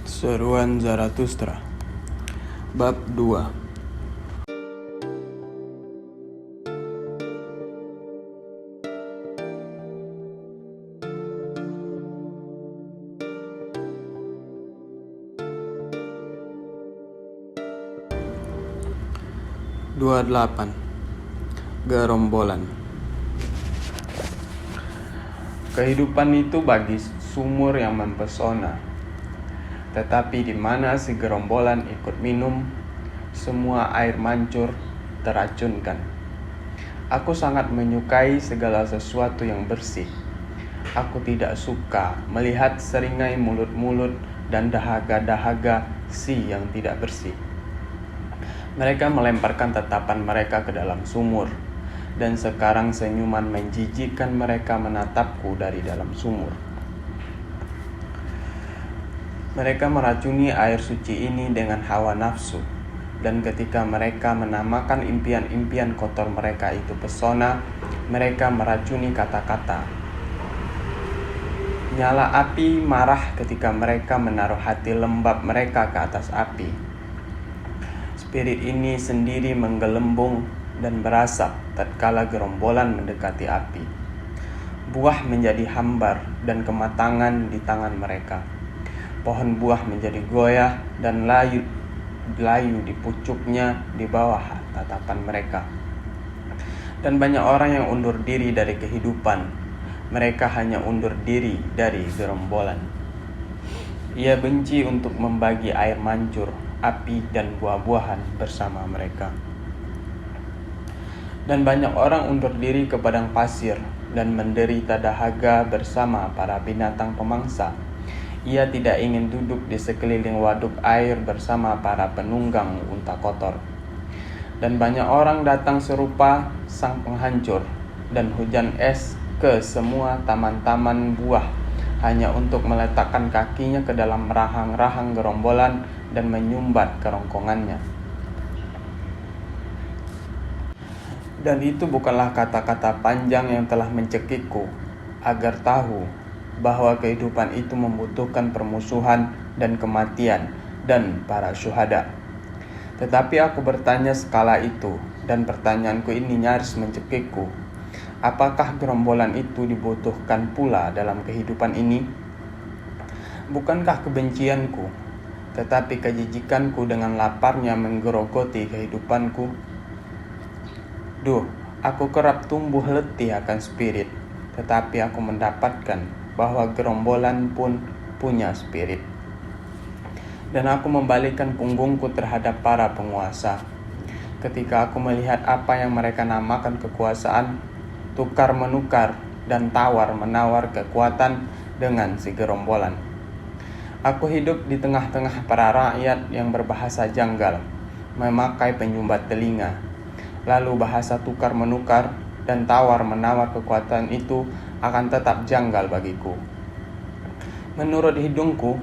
Seruan Zarathustra Bab 2. Gerombolan. Kehidupan itu bagi sumur yang mempesona, tetapi di mana si gerombolan ikut minum, semua air mancur teracunkan. Aku sangat menyukai segala sesuatu yang bersih. Aku tidak suka melihat seringai mulut-mulut dan dahaga-dahaga si yang tidak bersih. Mereka melemparkan tatapan mereka ke dalam sumur, dan sekarang senyuman menjijikkan mereka menatapku dari dalam sumur. Mereka meracuni air suci ini dengan hawa nafsu, dan ketika mereka menamakan impian-impian kotor mereka itu pesona, mereka meracuni kata-kata. Nyala api marah ketika mereka menaruh hati lembab mereka ke atas api. Spirit ini sendiri menggelembung dan berasap tatkala gerombolan mendekati api. Buah menjadi hambar dan kematangan di tangan mereka. Pohon buah menjadi goyah dan layu di pucuknya di bawah tatapan mereka. Dan banyak orang yang undur diri dari kehidupan. Mereka hanya undur diri dari gerombolan. Ia benci untuk membagi air mancur, api dan buah-buahan bersama mereka. Dan banyak orang undur diri ke padang pasir dan menderita dahaga bersama para binatang pemangsa. Ia tidak ingin duduk di sekeliling waduk air bersama para penunggang unta kotor. Dan banyak orang datang serupa sang penghancur dan hujan es ke semua taman-taman buah hanya untuk meletakkan kakinya ke dalam rahang-rahang gerombolan dan menyumbat kerongkongannya. Dan itu bukanlah kata-kata panjang yang telah mencekikku, agar tahu bahwa kehidupan itu membutuhkan permusuhan dan kematian dan para syuhada. Tetapi aku bertanya sekala itu, dan pertanyaanku ini nyaris mencekikku. Apakah gerombolan itu dibutuhkan pula dalam kehidupan ini? Bukankah kebencianku, tetapi kejijikanku dengan laparnya menggerogoti kehidupanku? Aku kerap tumbuh letih akan spirit, tetapi aku mendapatkan bahwa gerombolan pun punya spirit. Dan aku membalikkan punggungku terhadap para penguasa. Ketika aku melihat apa yang mereka namakan kekuasaan, tukar-menukar dan tawar-menawar kekuatan dengan si gerombolan. Aku hidup di tengah-tengah para rakyat yang berbahasa janggal, memakai penyumbat telinga. Lalu bahasa tukar-menukar dan tawar-menawar kekuatan itu akan tetap janggal bagiku. Menurut hidungku,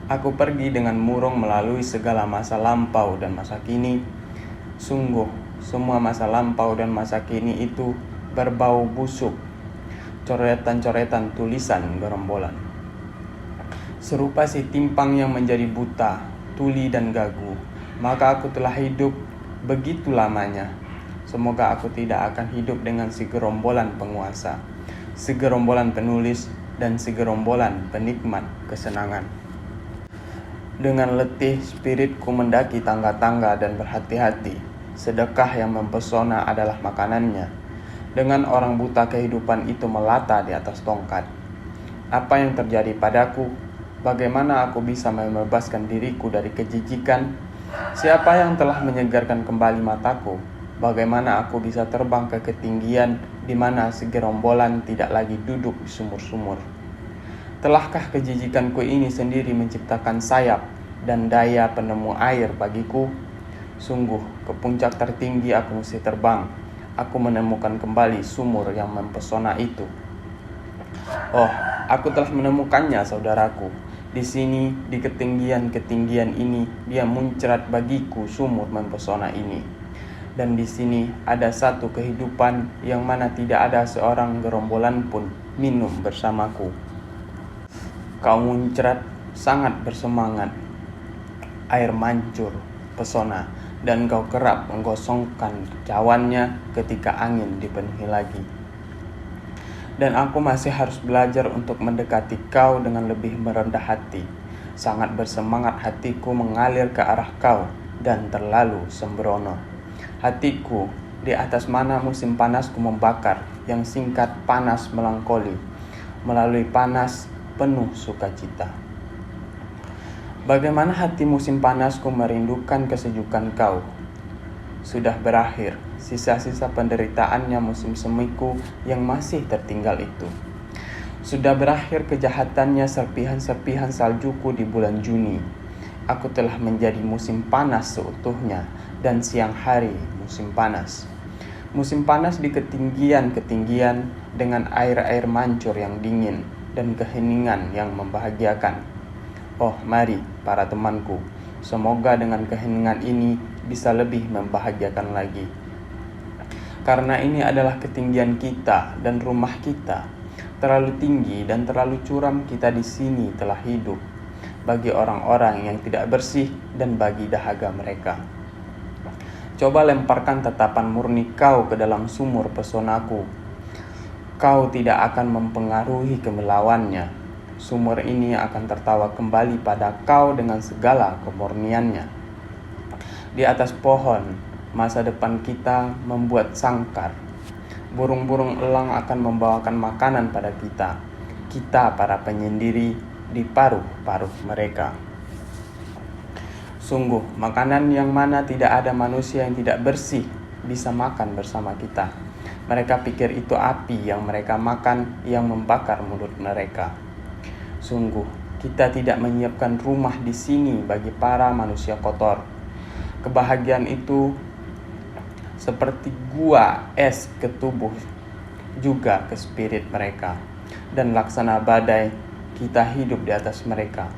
aku pergi dengan murung melalui segala masa lampau dan masa kini. Sungguh, semua masa lampau dan masa kini itu berbau busuk, coretan-coretan tulisan gerombolan. Serupa si timpang yang menjadi buta, tuli dan gagu, maka aku telah hidup begitu lamanya. Semoga aku tidak akan hidup dengan si gerombolan penguasa, si gerombolan penulis, dan si gerombolan penikmat kesenangan. Dengan letih spiritku mendaki tangga-tangga dan berhati-hati. Sedekah yang mempesona adalah makanannya. Dengan orang buta kehidupan itu melata di atas tongkat. Apa yang terjadi padaku? Bagaimana aku bisa membebaskan diriku dari kejijikan? Siapa yang telah menyegarkan kembali mataku? Bagaimana aku bisa terbang ke ketinggian di mana si gerombolan tidak lagi duduk di sumur-sumur? Telahkah kejijikanku ini sendiri menciptakan sayap dan daya penemu air bagiku? Sungguh, ke puncak tertinggi aku mesti terbang. Aku menemukan kembali sumur yang mempesona itu. Oh, aku telah menemukannya, saudaraku. Di sini, di ketinggian-ketinggian ini, dia muncrat bagiku sumur mempesona ini. Dan di sini ada satu kehidupan yang mana tidak ada seorang gerombolan pun minum bersamaku. Kau muncrat sangat bersemangat air mancur pesona, dan kau kerap menggosongkan cawannya ketika angin dipenuhi lagi. Dan aku masih harus belajar untuk mendekati kau dengan lebih merendah hati. Sangat bersemangat hatiku mengalir ke arah kau dan terlalu sembrono. Hatiku di atas mana musim panasku membakar, yang singkat panas melankoli, melalui panas penuh sukacita. Bagaimana hati musim panasku merindukan kesejukan kau. Sudah berakhir sisa-sisa penderitaannya musim semiku yang masih tertinggal itu. Sudah berakhir kejahatannya serpihan-serpihan saljuku di bulan Juni. Aku telah menjadi musim panas seutuhnya dan siang hari musim panas. Musim panas di ketinggian-ketinggian dengan air-air mancur yang dingin dan keheningan yang membahagiakan. Oh, mari para temanku, semoga dengan keheningan ini bisa lebih membahagiakan lagi. Karena ini adalah ketinggian kita dan rumah kita. Terlalu tinggi dan terlalu curam kita di sini telah hidup bagi orang-orang yang tidak bersih dan bagi dahaga mereka. Coba lemparkan tatapan murni kau ke dalam sumur pesonaku. Kau tidak akan mempengaruhi kemelawannya. Sumur ini akan tertawa kembali pada kau dengan segala kemurniannya. Di atas pohon, masa depan kita membuat sangkar. Burung-burung elang akan membawakan makanan pada kita. Kita para penyendiri di paruh-paruh mereka. Sungguh, makanan yang mana tidak ada manusia yang tidak bersih bisa makan bersama kita. Mereka pikir itu api yang mereka makan yang membakar mulut mereka. Sungguh, kita tidak menyiapkan rumah di sini bagi para manusia kotor. Kebahagiaan itu seperti gua es ke tubuh juga ke spirit mereka. Dan laksana badai, kita hidup di atas mereka.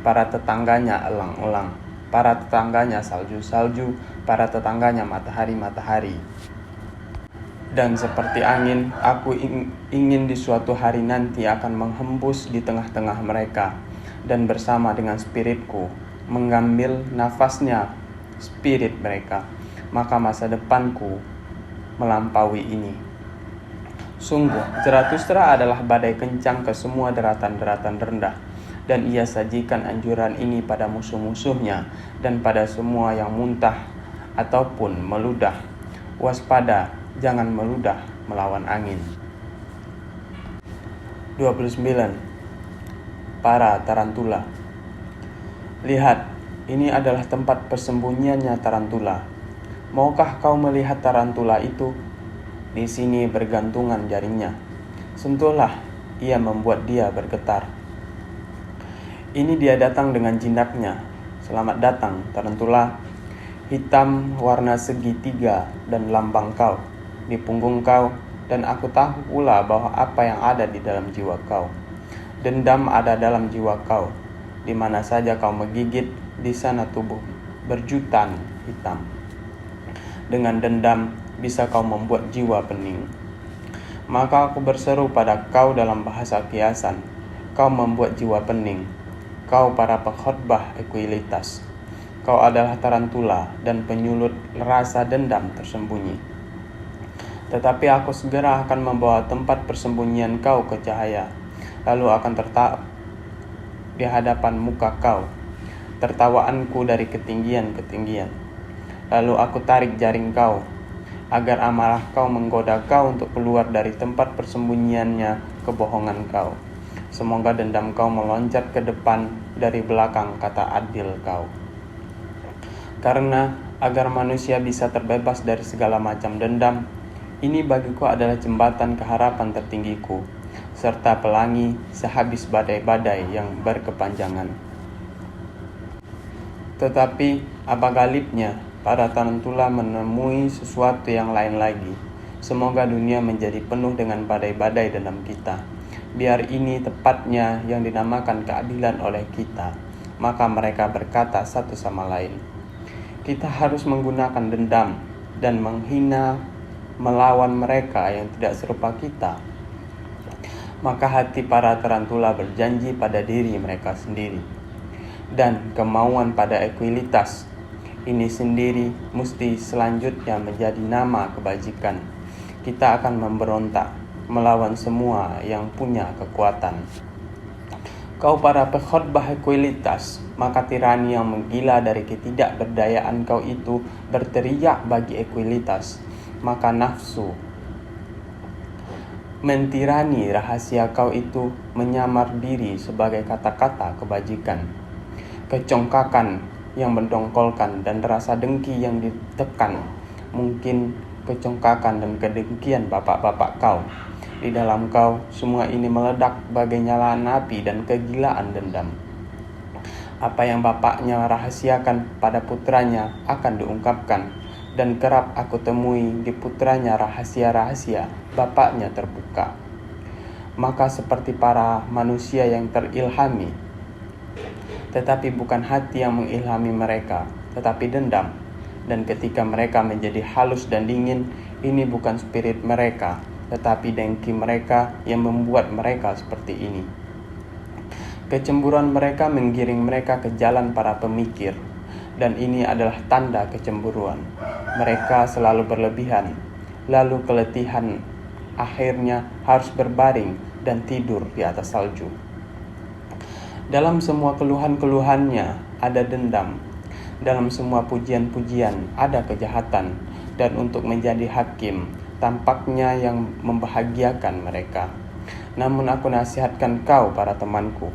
Para tetangganya elang-elang, para tetangganya salju-salju, para tetangganya matahari-matahari. Dan seperti angin, aku ingin di suatu hari nanti akan menghembus di tengah-tengah mereka, dan bersama dengan spiritku mengambil nafasnya spirit mereka, maka masa depanku melampaui ini. Sungguh, Zarathustra adalah badai kencang ke semua daratan-daratan rendah, dan ia sajikan anjuran ini pada musuh-musuhnya dan pada semua yang muntah ataupun meludah. Waspada, jangan meludah melawan angin. 29. Para tarantula. Lihat, ini adalah tempat persembunyiannya tarantula. Maukah kau melihat tarantula itu? Di sini bergantungan jaringnya. Sentuhlah, ia membuat dia bergetar. Ini dia datang dengan jinaknya. Selamat datang, tarantula. Hitam warna segitiga dan lambang kau di punggung kau, dan aku tahu pula bahwa apa yang ada di dalam jiwa kau. Dendam ada dalam jiwa kau. Di mana saja kau menggigit, di sana tubuh berjutan hitam. Dengan dendam bisa kau membuat jiwa pening. Maka aku berseru pada kau dalam bahasa kiasan. Kau membuat jiwa pening. Kau para pengkhotbah ekuilitas. Kau adalah tarantula dan penyulut rasa dendam tersembunyi. Tetapi aku segera akan membawa tempat persembunyian kau ke cahaya, lalu akan tertawa di hadapan muka kau, tertawaanku dari ketinggian-ketinggian. Lalu aku tarik jaring kau, agar amarah kau menggoda kau untuk keluar dari tempat persembunyiannya kebohongan kau. Semoga dendam kau meloncat ke depan dari belakang kata adil kau. Karena agar manusia bisa terbebas dari segala macam dendam, ini bagiku adalah jembatan keharapan tertinggiku, serta pelangi sehabis badai-badai yang berkepanjangan. Tetapi apa galibnya, para tarantula menemui sesuatu yang lain lagi. Semoga dunia menjadi penuh dengan badai-badai dendam kita. Biar ini tepatnya yang dinamakan keadilan oleh kita. Maka mereka berkata satu sama lain, kita harus menggunakan dendam dan menghina melawan mereka yang tidak serupa kita. Maka hati para tarantula berjanji pada diri mereka sendiri. dan kemauan pada ekualitas. Ini sendiri mesti selanjutnya menjadi nama kebajikan. Kita akan memberontak melawan semua yang punya kekuatan. Kau para pengkhotbah ekualitas, maka tirani yang menggila dari ketidakberdayaan kau itu berteriak bagi ekualitas. Maka nafsu mentirani rahasia kau itu menyamar diri sebagai kata-kata kebajikan. Kecongkakan yang mendongkolkan dan rasa dengki yang ditekan, mungkin kecongkakan dan kedengkian bapak-bapak kau. Di dalam kau, semua ini meledak bagai nyala api dan kegilaan dendam. Apa yang bapaknya rahasiakan pada putranya akan diungkapkan, dan kerap aku temui di putranya rahasia-rahasia bapaknya terbuka. Maka seperti para manusia yang terilhami, tetapi bukan hati yang mengilhami mereka, tetapi dendam. Dan ketika mereka menjadi halus dan dingin, ini bukan spirit mereka, tetapi dengki mereka yang membuat mereka seperti ini. Kecemburuan mereka menggiring mereka ke jalan para pemikir, dan ini adalah tanda kecemburuan. Mereka selalu berlebihan, lalu keletihan akhirnya harus berbaring dan tidur di atas salju. Dalam semua keluhan-keluhannya ada dendam, dalam semua pujian-pujian ada kejahatan, dan untuk menjadi hakim tampaknya yang membahagiakan mereka. Namun aku nasihatkan kau para temanku,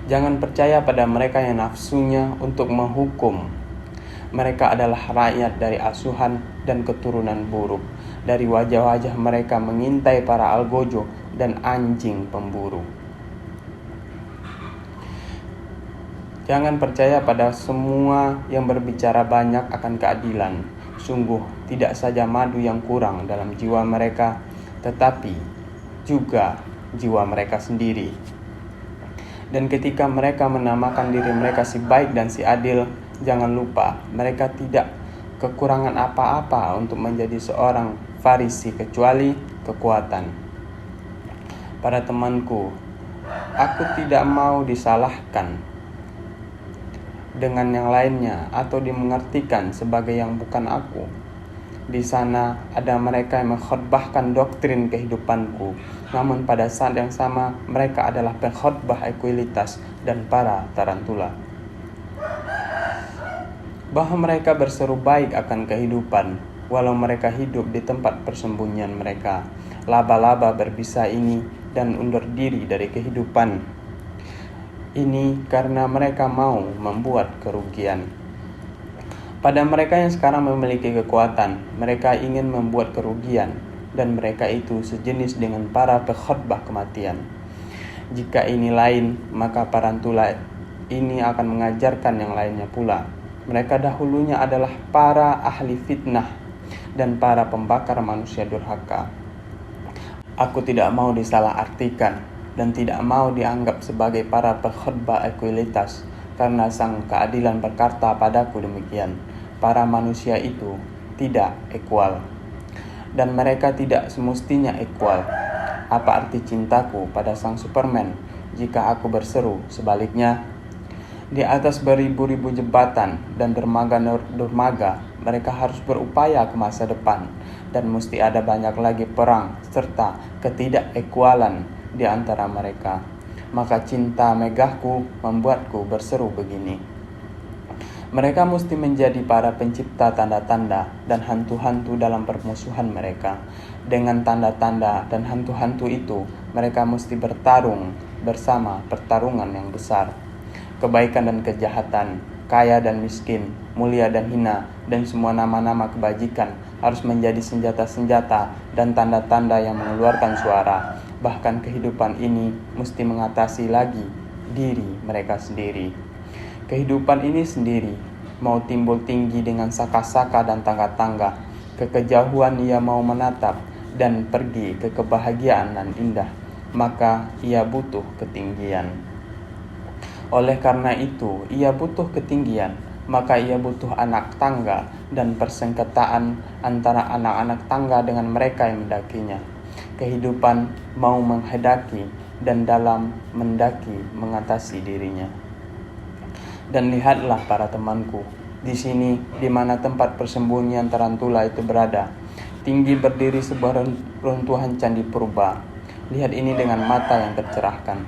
jangan percaya pada mereka yang nafsunya untuk menghukum. Mereka adalah rakyat dari asuhan dan keturunan buruk. Dari wajah-wajah mereka mengintai para algojo dan anjing pemburu. Jangan percaya pada semua yang berbicara banyak akan keadilan. Sungguh tidak saja madu yang kurang dalam jiwa mereka, tetapi juga jiwa mereka sendiri. Dan ketika mereka menamakan diri mereka si baik dan si adil, jangan lupa mereka tidak kekurangan apa-apa untuk menjadi seorang Farisi kecuali kekuatan. Para temanku, aku tidak mau disalahkan dengan yang lainnya atau dimengertikan sebagai yang bukan aku. Di sana ada mereka yang mengkhotbahkan doktrin kehidupanku, namun pada saat yang sama mereka adalah pengkhotbah ekualitas dan para tarantula. Bahwa mereka berseru baik akan kehidupan, walau mereka hidup di tempat persembunyian mereka. Laba-laba berbisa ini dan undur diri dari kehidupan ini karena mereka mau membuat kerugian. Pada mereka yang sekarang memiliki kekuatan, mereka ingin membuat kerugian, dan mereka itu sejenis dengan para pengkhotbah kematian. Jika ini lain, maka tarantula ini akan mengajarkan yang lainnya pula. Mereka dahulunya adalah para ahli fitnah dan para pembakar manusia durhaka. Aku tidak mau disalahartikan dan tidak mau dianggap sebagai para pengkhotbah ekualitas, karena sang keadilan berkata padaku demikian. Para manusia itu tidak equal, dan mereka tidak semestinya equal. Apa arti cintaku pada sang Superman jika aku berseru sebaliknya? Di atas beribu-ribu jembatan dan dermaga, mereka harus berupaya ke masa depan, dan mesti ada banyak lagi perang serta ketidakekualan di antara mereka. Maka cinta megahku membuatku berseru begini. Mereka mesti menjadi para pencipta tanda-tanda dan hantu-hantu dalam permusuhan mereka. Dengan tanda-tanda dan hantu-hantu itu, mereka mesti bertarung bersama pertarungan yang besar. Kebaikan dan kejahatan, kaya dan miskin, mulia dan hina, dan semua nama-nama kebajikan harus menjadi senjata-senjata dan tanda-tanda yang mengeluarkan suara. Bahkan kehidupan ini mesti mengatasi lagi diri mereka sendiri. Kehidupan ini sendiri mau timbul tinggi dengan saka-saka dan tangga-tangga. Ke kejauhan ia mau menatap dan pergi ke kebahagiaan dan indah. Maka ia butuh ketinggian. Oleh karena itu, ia butuh ketinggian. Maka ia butuh anak tangga dan persengketaan antara anak-anak tangga dengan mereka yang mendakinya. Kehidupan mau menghadaki dan dalam mendaki mengatasi dirinya. Dan lihatlah para temanku, di sini di mana tempat persembunyian tarantula itu berada, tinggi berdiri sebuah runtuhan candi purba. Lihat ini dengan mata yang tercerahkan.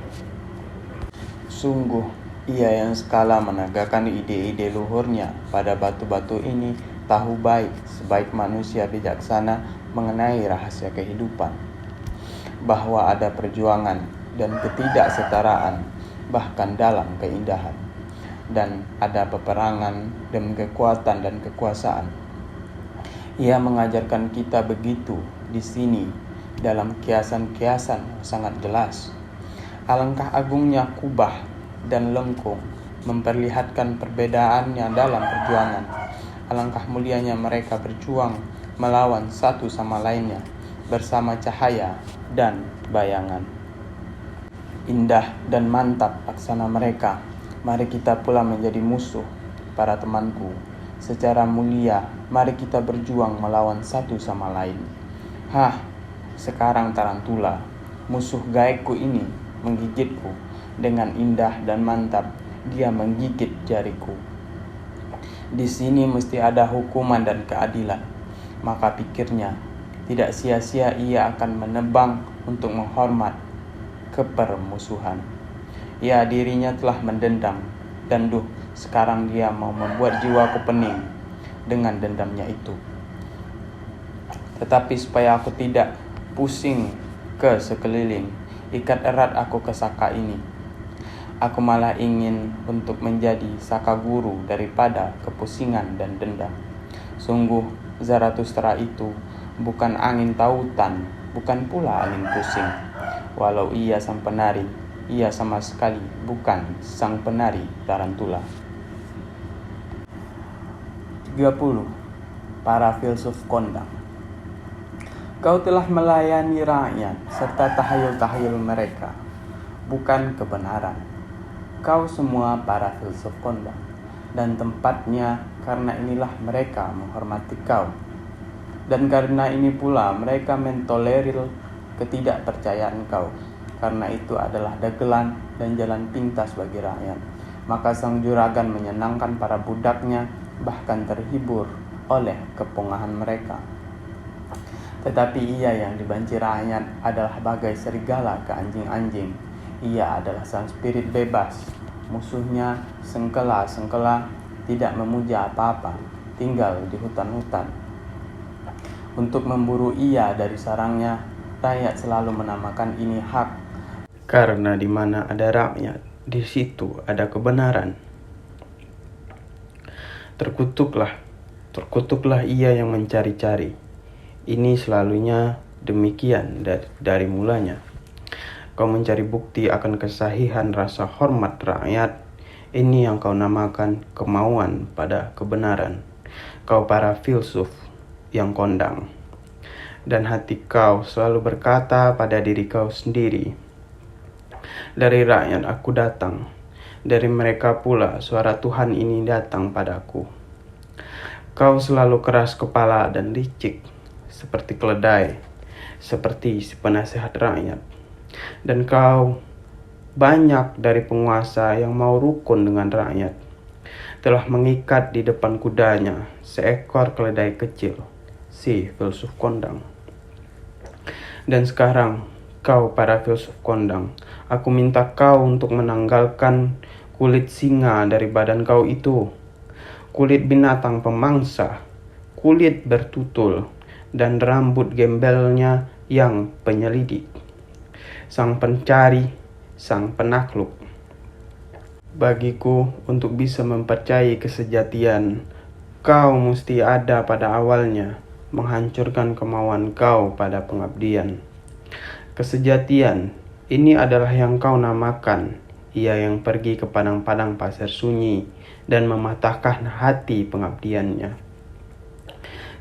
Sungguh, ia yang sekala menegakkan ide-ide luhurnya pada batu-batu ini tahu baik sebaik manusia bijaksana mengenai rahasia kehidupan, bahwa ada perjuangan dan ketidaksetaraan bahkan dalam keindahan, dan ada peperangan demi kekuatan dan kekuasaan. Ia mengajarkan kita begitu di sini dalam kiasan-kiasan sangat jelas. Alangkah agungnya kubah dan lengkung memperlihatkan perbedaannya dalam perjuangan. Alangkah mulianya mereka berjuang melawan satu sama lainnya bersama cahaya dan bayangan. Indah dan mantap laksana mereka. Mari kita pula menjadi musuh, para temanku. Secara mulia, mari kita berjuang melawan satu sama lain. Sekarang tarantula, musuh gaibku ini, menggigitku. Dengan indah dan mantap, dia menggigit jariku. Di sini mesti ada hukuman dan keadilan. Maka pikirnya, tidak sia-sia ia akan menebang untuk menghormat kepermusuhan. Ya, dirinya telah mendendam, dan sekarang dia mau membuat jiwaku pening dengan dendamnya itu. Tetapi supaya aku tidak pusing ke sekeliling, ikat erat aku ke saka ini. Aku malah ingin untuk menjadi saka guru daripada kepusingan dan dendam. Sungguh Zarathustra itu bukan angin tautan, bukan pula angin pusing. Walau ia sang penari, ia sama sekali bukan sang penari tarantula. 30. Para filsuf kondang. Kau telah melayani rakyat serta tahayul-tahayul mereka, bukan kebenaran. Kau semua para filsuf kondang, dan tempatnya karena inilah mereka menghormati kau. Dan karena ini pula mereka mentolerir ketidakpercayaan kau, karena itu adalah dagelan dan jalan pintas bagi rakyat. Maka sang juragan menyenangkan para budaknya, bahkan terhibur oleh kepungahan mereka. Tetapi ia yang dibenci rakyat adalah bagai serigala ke anjing-anjing. Ia adalah sang spirit bebas. Musuhnya sengkela-sengkela, tidak memuja apa-apa, tinggal di hutan-hutan. Untuk memburu ia dari sarangnya, rakyat selalu menamakan ini hak. Karena di mana ada rakyat, di situ ada kebenaran. Terkutuklah ia yang mencari-cari. Ini selalunya demikian dari mulanya. Kau mencari bukti akan kesahihan rasa hormat rakyat. Ini yang kau namakan kemauan pada kebenaran. Kau para filsuf yang kondang. Dan hati kau selalu berkata pada diri kau sendiri, dari rakyat aku datang, dari mereka pula suara Tuhan ini datang padaku. Kau selalu keras kepala dan licik, seperti keledai, seperti si penasehat rakyat. Dan kau banyak dari penguasa yang mau rukun dengan rakyat, telah mengikat di depan kudanya seekor keledai kecil, si filsuf kondang. Dan sekarang kau para filsuf kondang, aku minta kau untuk menanggalkan kulit singa dari badan kau itu, kulit binatang pemangsa, kulit bertutul, dan rambut gembelnya yang penyelidik. Sang pencari, sang penakluk. Bagiku untuk bisa mempercayai kesejatian, kau mesti ada pada awalnya, menghancurkan kemauan kau pada pengabdian. Kesejatian, ini adalah yang kau namakan, ia yang pergi ke padang-padang pasir sunyi dan mematahkan hati pengabdiannya.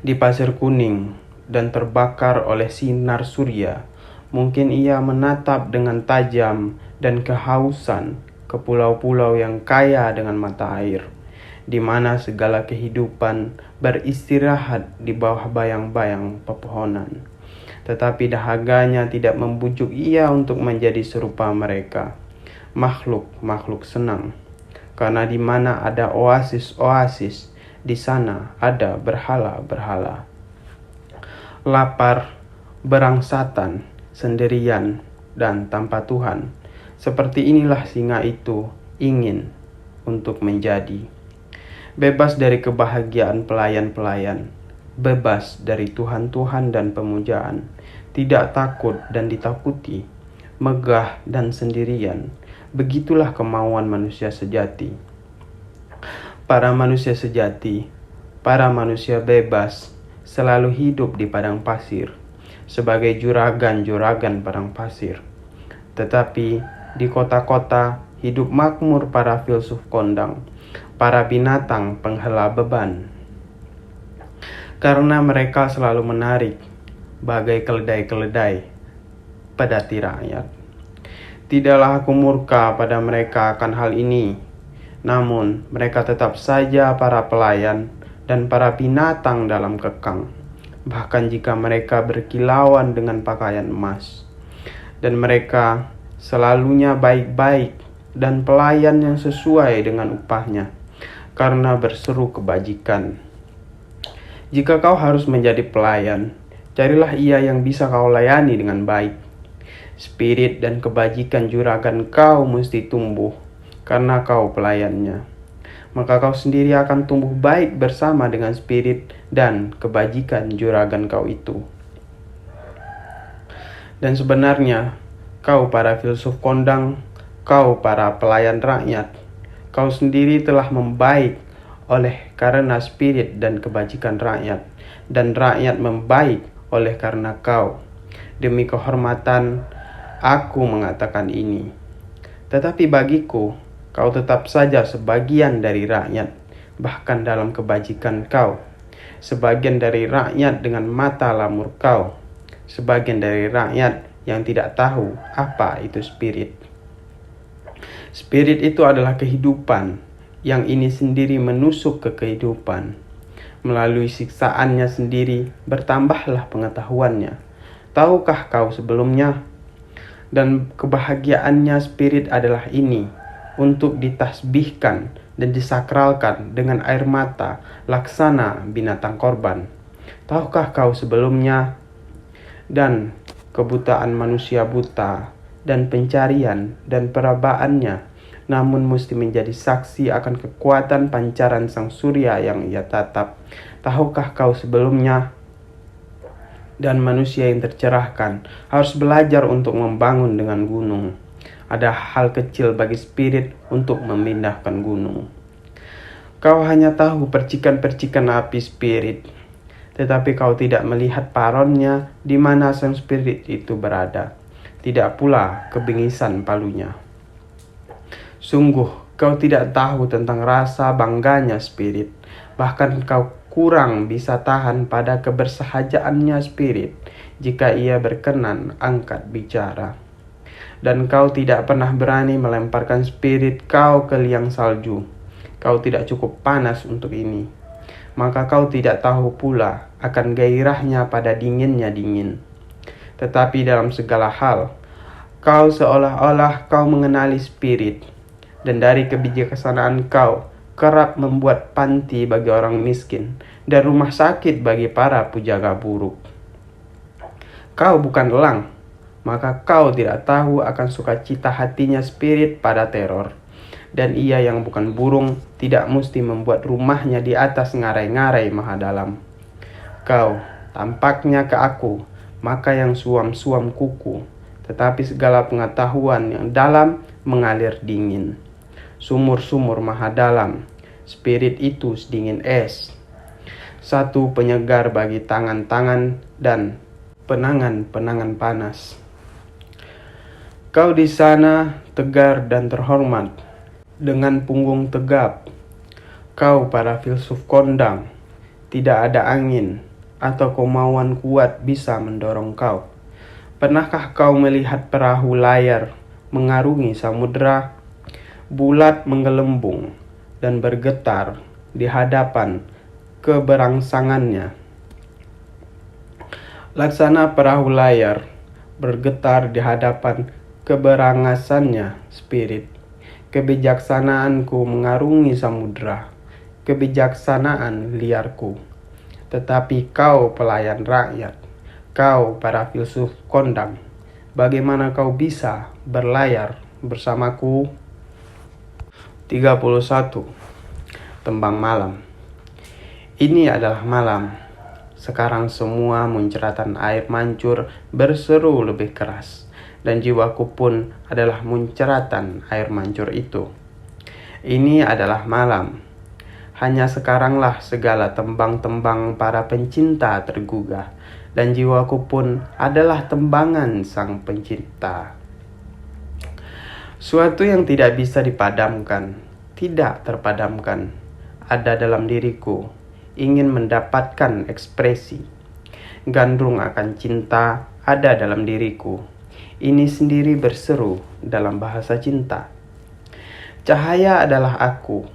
Di pasir kuning dan terbakar oleh sinar surya, mungkin ia menatap dengan tajam dan kehausan ke pulau-pulau yang kaya dengan mata air, di mana segala kehidupan beristirahat di bawah bayang-bayang pepohonan. Tetapi dahaganya tidak membujuk ia untuk menjadi serupa mereka, makhluk-makhluk senang. karena di mana ada oasis-oasis, di sana ada berhala-berhala. Lapar, berangsatan, sendirian, dan tanpa Tuhan. Seperti inilah singa itu ingin untuk menjadi. Bebas dari kebahagiaan pelayan-pelayan, bebas dari Tuhan-Tuhan dan pemujaan, tidak takut dan ditakuti, megah dan sendirian. Begitulah kemauan manusia sejati. Para manusia sejati, para manusia bebas, selalu hidup di padang pasir, sebagai juragan-juragan padang pasir. Tetapi di kota-kota hidup makmur para filsuf kondang, para binatang penghela beban. Karena mereka selalu menarik bagai keledai-keledai pedati rakyat. Tidaklah aku murka pada mereka akan hal ini, namun mereka tetap saja para pelayan dan para binatang dalam kekang, bahkan jika mereka berkilauan dengan pakaian emas. Dan mereka selalunya baik-baik dan pelayan yang sesuai dengan upahnya, karena berseru kebajikan. Jika kau harus menjadi pelayan, carilah ia yang bisa kau layani dengan baik. Spirit dan kebajikan juragan kau mesti tumbuh, karena kau pelayannya. Maka kau sendiri akan tumbuh baik bersama dengan spirit dan kebajikan juragan kau itu. Dan sebenarnya, kau para filsuf kondang, kau para pelayan rakyat, kau sendiri telah membaik oleh karena spirit dan kebajikan rakyat, dan rakyat membaik oleh karena kau. Demi kehormatan, aku mengatakan ini. Tetapi bagiku, kau tetap saja sebagian dari rakyat, bahkan dalam kebajikan kau. Sebagian dari rakyat dengan mata lamur kau. Sebagian dari rakyat yang tidak tahu apa itu spirit. Spirit itu adalah kehidupan, yang ini sendiri menusuk ke kehidupan. Melalui siksaannya sendiri, bertambahlah pengetahuannya. Tahukah kau sebelumnya? Dan kebahagiaannya spirit adalah ini, untuk ditasbihkan dan disakralkan dengan air mata, laksana binatang korban. Tahukah kau sebelumnya? Dan kebutaan manusia buta, dan pencarian dan perabaannya, namun mesti menjadi saksi akan kekuatan pancaran sang surya yang ia tatap. Tahukah kau sebelumnya? Dan manusia yang tercerahkan harus belajar untuk membangun dengan gunung. Ada hal kecil bagi spirit untuk memindahkan gunung. Kau hanya tahu percikan-percikan api spirit, tetapi kau tidak melihat paronnya di mana sang spirit itu berada. Tidak pula kebingisan palunya. Sungguh kau tidak tahu tentang rasa bangganya spirit. Bahkan kau kurang bisa tahan pada kebersahajaannya spirit jika ia berkenan angkat bicara. Dan kau tidak pernah berani melemparkan spirit kau ke liang salju. Kau tidak cukup panas untuk ini. Maka kau tidak tahu pula akan gairahnya pada dinginnya dingin. Tetapi dalam segala hal, kau seolah-olah kau mengenali spirit. Dan dari kebijaksanaan kau kerap membuat panti bagi orang miskin dan rumah sakit bagi para pujaga buruk. Kau bukan elang, maka kau tidak tahu akan sukacita hatinya spirit pada teror. Dan ia yang bukan burung tidak mesti membuat rumahnya di atas ngarai-ngarai maha dalam. Kau tampaknya ke aku, maka yang suam-suam kuku, tetapi segala pengetahuan yang dalam mengalir dingin. Sumur-sumur maha dalam, spirit itu sedingin es. Satu penyegar bagi tangan-tangan dan penangan-penangan panas. Kau di sana tegar dan terhormat, dengan punggung tegap. Kau para filsuf kondang, tidak ada angin atau kemauan kuat bisa mendorong kau. Pernahkah kau melihat perahu layar mengarungi samudera, bulat menggelembung dan bergetar di hadapan keberangsangannya? Laksana perahu layar bergetar di hadapan keberangasannya spirit. Kebijaksanaanku mengarungi samudera, kebijaksanaan liarku. Tetapi kau pelayan rakyat, kau para filsuf kondang, bagaimana kau bisa berlayar bersamaku? 31. Tembang malam. Ini adalah malam. Sekarang semua munceratan air mancur berseru lebih keras. Dan jiwaku pun adalah munceratan air mancur itu. Ini adalah malam. Hanya sekaranglah segala tembang-tembang para pencinta tergugah. Dan jiwaku pun adalah tembangan sang pencinta. Suatu yang tidak bisa dipadamkan, tidak terpadamkan, ada dalam diriku, ingin mendapatkan ekspresi. Gandrung akan cinta ada dalam diriku. Ini sendiri berseru dalam bahasa cinta. Cahaya adalah aku.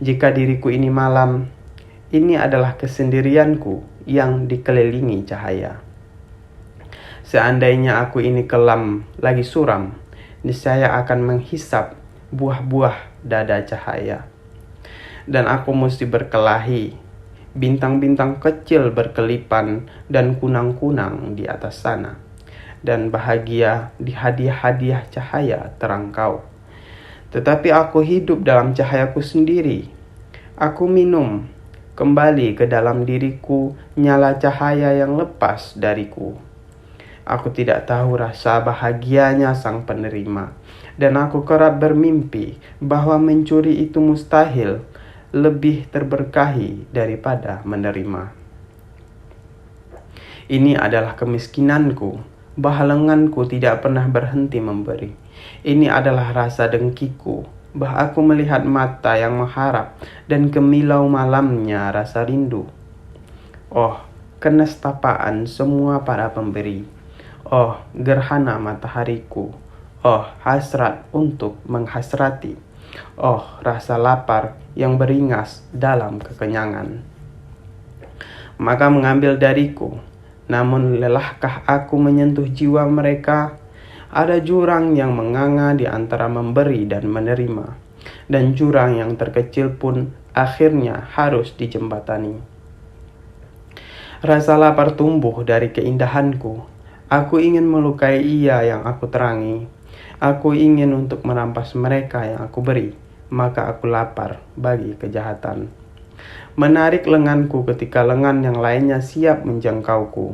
Jika diriku ini malam, ini adalah kesendirianku yang dikelilingi cahaya. Seandainya aku ini kelam lagi suram, niscaya akan menghisap buah-buah dada cahaya. Dan aku mesti berkelahi, bintang-bintang kecil berkelipan dan kunang-kunang di atas sana. Dan bahagia di hadiah-hadiah cahaya terang kau. Tetapi aku hidup dalam cahayaku sendiri. Aku minum kembali ke dalam diriku nyala cahaya yang lepas dariku. Aku tidak tahu rasa bahagianya sang penerima. Dan aku kerap bermimpi bahwa mencuri itu mustahil, lebih terberkahi daripada menerima. Ini adalah kemiskinanku. Lenganku tidak pernah berhenti memberi. Ini adalah rasa dengkiku, aku melihat mata yang mengharap dan kemilau malamnya rasa rindu. Oh, kenestapaan semua para pemberi. Oh, gerhana matahariku. Oh, hasrat untuk menghasrati. Oh, rasa lapar yang beringas dalam kekenyangan. Maka mengambil dariku. Namun lelahkah aku menyentuh jiwa mereka? Ada jurang yang menganga di antara memberi dan menerima. Dan jurang yang terkecil pun akhirnya harus dijembatani. Rasa lapar tumbuh dari keindahanku. Aku ingin melukai ia yang aku terangi. Aku ingin untuk merampas mereka yang aku beri. Maka aku lapar bagi kejahatan. Menarik lenganku ketika lengan yang lainnya siap menjangkauku.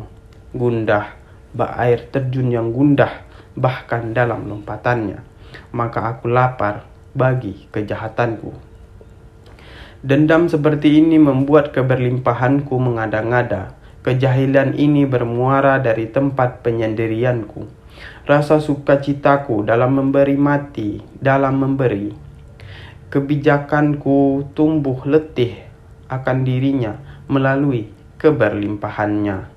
Gundah, bak air terjun yang gundah, bahkan dalam lompatannya. Maka aku lapar bagi kejahatanku. Dendam seperti ini membuat keberlimpahanku mengada-ngada. Kejahilan ini bermuara dari tempat penyendirianku. Rasa sukacitaku dalam memberi mati, dalam memberi. Kebijakanku tumbuh letih akan dirinya melalui keberlimpahannya.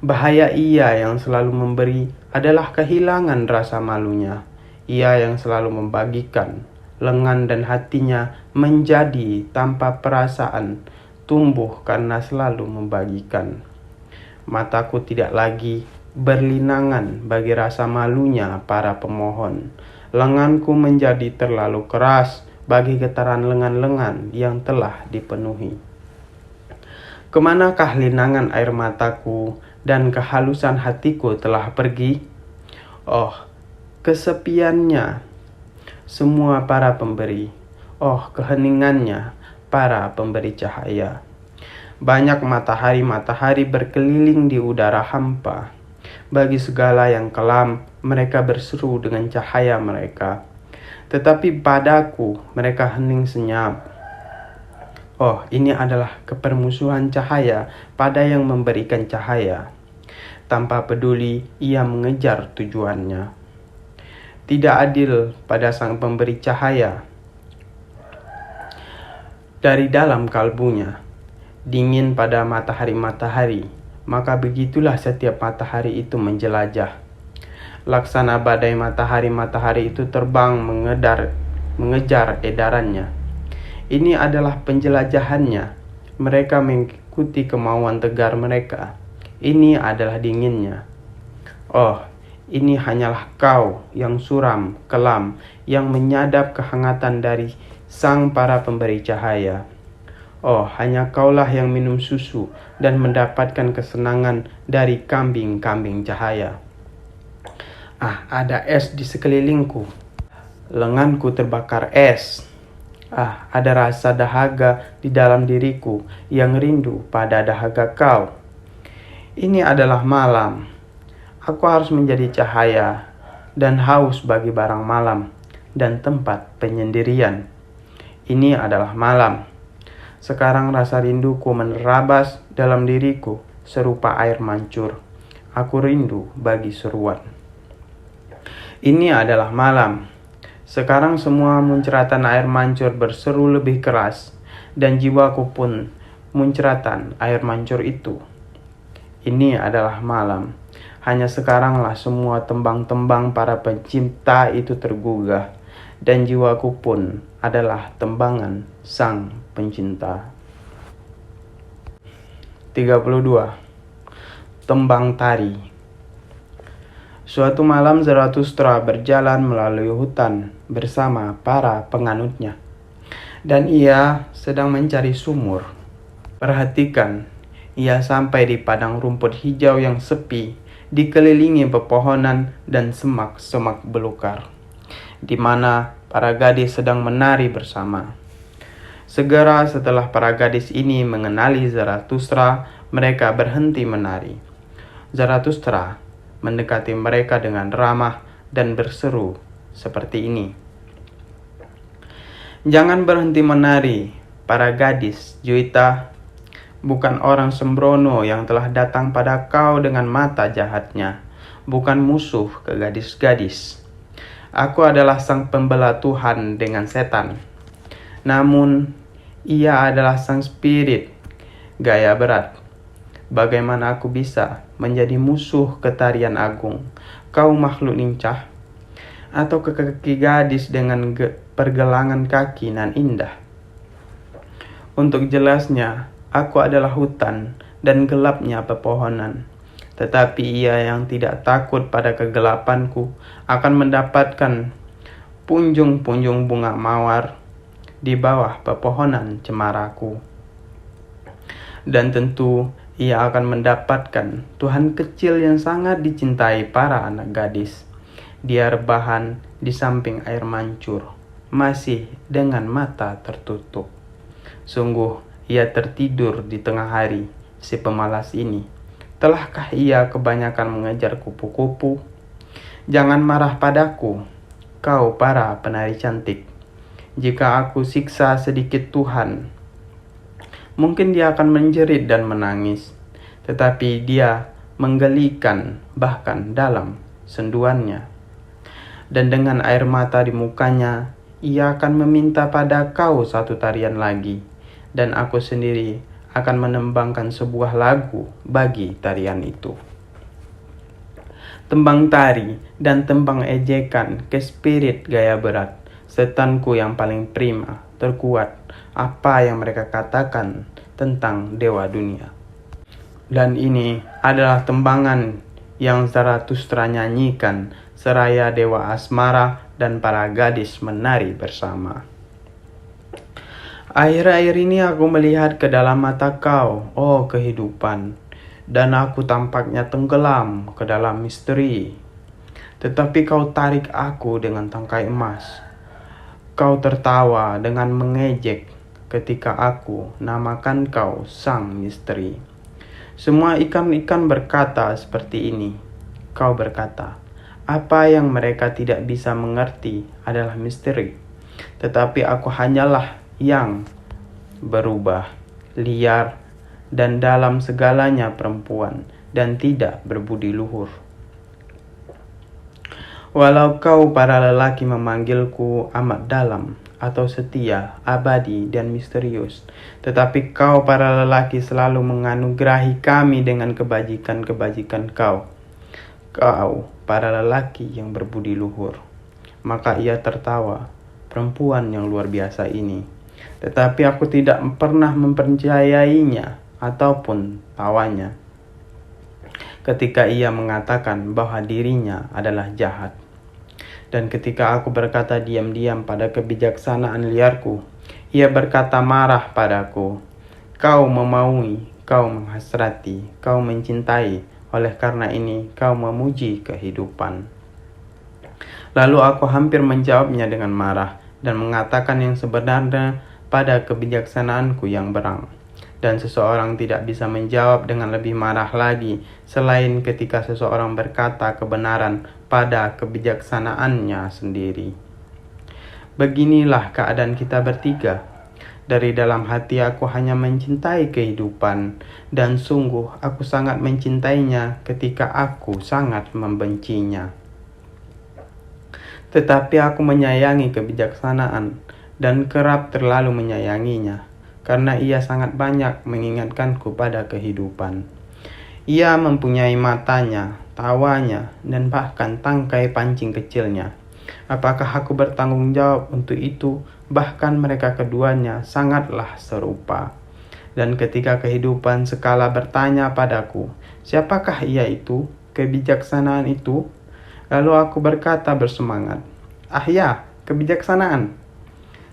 Bahaya ia yang selalu memberi adalah kehilangan rasa malunya. Ia yang selalu membagikan, lengan dan hatinya menjadi tanpa perasaan, tumbuh karena selalu membagikan. Mataku tidak lagi berlinangan bagi rasa malunya para pemohon. Lenganku menjadi terlalu keras bagi getaran lengan-lengan yang telah dipenuhi. Kemanakah linangan air mataku dan kehalusan hatiku telah pergi? Oh, kesepiannya semua para pemberi. Oh, keheningannya para pemberi cahaya. Banyak matahari-matahari berkeliling di udara hampa. Bagi segala yang kelam, mereka berseru dengan cahaya mereka. Tetapi padaku mereka hening senyap. Oh, ini adalah kepermusuhan cahaya pada yang memberikan cahaya. Tanpa peduli ia mengejar tujuannya. Tidak adil pada sang pemberi cahaya. Dari dalam kalbunya, dingin pada matahari-matahari, maka begitulah setiap matahari itu menjelajah. Laksana badai matahari-matahari itu terbang mengejar edarannya. Ini adalah penjelajahannya. Mereka mengikuti kemauan tegar mereka. Ini adalah dinginnya. Oh, Ini hanyalah kau yang suram, kelam, yang menyadap kehangatan dari sang para pemberi cahaya. Oh, hanya kaulah yang minum susu dan mendapatkan kesenangan dari kambing-kambing cahaya. Ada es di sekelilingku. Lenganku terbakar es. Ada rasa dahaga di dalam diriku yang rindu pada dahaga kau. Ini adalah malam. Aku harus menjadi cahaya dan haus bagi barang malam dan tempat penyendirian. Ini adalah malam. Sekarang rasa rinduku menerabas dalam diriku serupa air mancur. Aku rindu bagi seruan. Ini adalah malam. Sekarang semua muncratan air mancur berseru lebih keras, dan jiwaku pun muncratan air mancur itu. Ini adalah malam. Hanya sekaranglah semua tembang-tembang para pencipta itu tergugah, dan jiwaku pun adalah tembangan sang pencinta. 32. Tembang Tari. Suatu malam Zarathustra berjalan melalui hutan bersama para penganutnya, dan ia sedang mencari sumur. Perhatikan, ia sampai di padang rumput hijau yang sepi, dikelilingi pepohonan dan semak-semak belukar, di mana para gadis sedang menari bersama. Segera setelah para gadis ini mengenali Zarathustra, mereka berhenti menari. Zarathustra mendekati mereka dengan ramah dan berseru seperti ini. Jangan berhenti menari, para gadis Juwita. Bukan orang sembrono yang telah datang pada kau dengan mata jahatnya, bukan musuh ke gadis-gadis. Aku adalah sang pembela Tuhan dengan setan. Namun, ia adalah sang spirit gaya berat. Bagaimana aku bisa menjadi musuh ke tarian agung, kau makhluk lincah? Atau ke kaki gadis dengan pergelangan kaki nan indah? Untuk jelasnya, aku adalah hutan dan gelapnya pepohonan. Tetapi ia yang tidak takut pada kegelapanku akan mendapatkan punjung-punjung bunga mawar di bawah pepohonan cemaraku. Dan tentu ia akan mendapatkan Tuhan kecil yang sangat dicintai para anak gadis. Dia rebahan di samping air mancur, masih dengan mata tertutup. Sungguh, ia tertidur di tengah hari, si pemalas ini. Telahkah ia kebanyakan mengejar kupu-kupu? Jangan marah padaku, kau para penari cantik. Jika aku siksa sedikit Tuhan, mungkin dia akan menjerit dan menangis. Tetapi dia menggelikan bahkan dalam senduannya. Dan dengan air mata di mukanya, ia akan meminta pada kau satu tarian lagi. Dan aku sendiri akan menembangkan sebuah lagu bagi tarian itu. Tembang tari dan tembang ejekan ke spirit gaya berat, setanku yang paling prima, terkuat, apa yang mereka katakan tentang dewa dunia. Dan ini adalah tembangan yang Zarathustra nyanyikan seraya dewa asmara dan para gadis menari bersama. Akhir-akhir ini aku melihat ke dalam mata kau, oh kehidupan, dan aku tampaknya tenggelam ke dalam misteri. Tetapi kau tarik aku dengan tangkai emas. Kau tertawa dengan mengejek ketika aku namakan kau sang misteri. Semua ikan-ikan berkata seperti ini. Kau berkata, apa yang mereka tidak bisa mengerti adalah misteri. Tetapi aku hanyalah yang berubah, liar, dan dalam segalanya perempuan, dan tidak berbudi luhur. Walau kau para lelaki memanggilku amat dalam, atau setia, abadi, dan misterius, tetapi kau para lelaki selalu menganugerahi kami dengan kebajikan-kebajikan kau. Kau para lelaki yang berbudi luhur. Maka ia tertawa, perempuan yang luar biasa ini. Tetapi aku tidak pernah mempercayainya ataupun tawanya. ketika ia mengatakan bahwa dirinya adalah jahat. Dan ketika aku berkata diam-diam pada kebijaksanaan liarku, ia berkata marah padaku, "Kau memaui, kau menghasrati, kau mencintai, oleh karena ini kau memuji kehidupan." Lalu aku hampir menjawabnya dengan marah dan mengatakan yang sebenarnya pada kebijaksanaanku yang berang. Dan seseorang tidak bisa menjawab dengan lebih marah lagi selain ketika seseorang berkata kebenaran pada kebijaksanaannya sendiri. Beginilah keadaan kita bertiga. Dari dalam hati aku hanya mencintai kehidupan, dan sungguh aku sangat mencintainya ketika aku sangat membencinya. Tetapi aku menyayangi kebijaksanaan dan kerap terlalu menyayanginya, karena ia sangat banyak mengingatkanku pada kehidupan. Ia mempunyai matanya, tawanya, dan bahkan tangkai pancing kecilnya. Apakah aku bertanggung jawab untuk itu? Bahkan mereka keduanya sangatlah serupa. Dan ketika kehidupan sekala bertanya padaku, siapakah ia itu, kebijaksanaan itu? Lalu aku berkata bersemangat, "Ah ya, kebijaksanaan."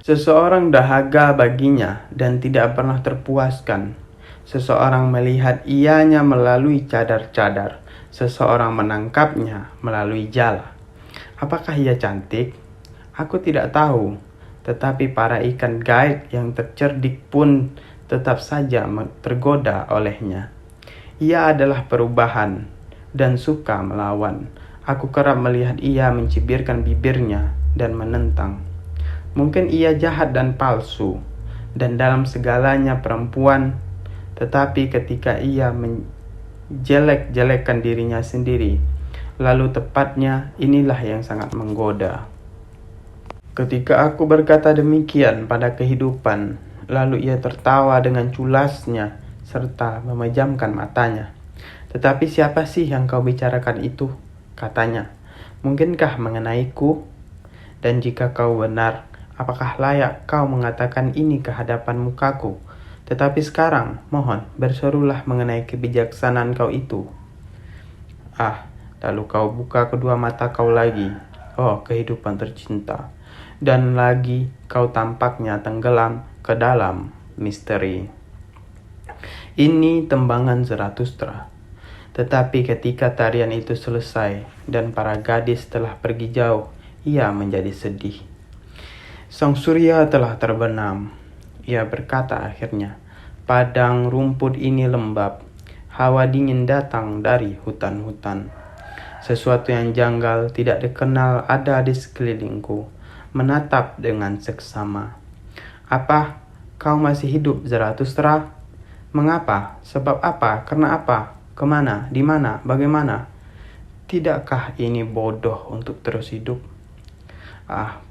Seseorang dahaga baginya dan tidak pernah terpuaskan. Seseorang melihat ianya melalui cadar-cadar. Seseorang menangkapnya melalui jala. Apakah ia cantik? Aku tidak tahu. Tetapi para ikan gaib yang tercerdik pun tetap saja tergoda olehnya. Ia adalah perubahan dan suka melawan. Aku kerap melihat ia mencibirkan bibirnya dan menentang. Mungkin ia jahat dan palsu, dan dalam segalanya perempuan, tetapi ketika ia menjelek-jelekkan dirinya sendiri, lalu tepatnya inilah yang sangat menggoda. Ketika aku berkata demikian pada kehidupan, lalu ia tertawa dengan culasnya serta memejamkan matanya. "Tetapi siapa sih yang kau bicarakan itu?" katanya. "Mungkinkah mengenaiku? Dan jika kau benar, apakah layak kau mengatakan ini ke hadapan mukaku? Tetapi sekarang, mohon, berserulah mengenai kebijaksanaan kau itu." Lalu kau buka kedua mata kau lagi, oh kehidupan tercinta. Dan lagi kau tampaknya tenggelam ke dalam misteri. Ini tembangan Zarathustra. Tetapi ketika tarian itu selesai dan para gadis telah pergi jauh, ia menjadi sedih. Sang surya telah terbenam. Ia berkata akhirnya, "Padang rumput ini lembab. Hawa dingin datang dari hutan-hutan. Sesuatu yang janggal tidak dikenal ada di sekelilingku, menatap dengan seksama. Apa? Kau masih hidup, Zarathustra? Mengapa? Sebab apa? Karena apa? Kemana? Di mana? Bagaimana? Tidakkah ini bodoh untuk terus hidup?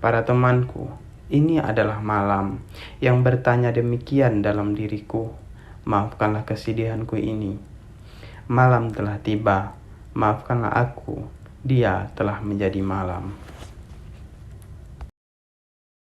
Para temanku, ini adalah malam yang bertanya demikian dalam diriku. Maafkanlah kesedihanku ini. Malam telah tiba. Maafkanlah aku, dia telah menjadi malam."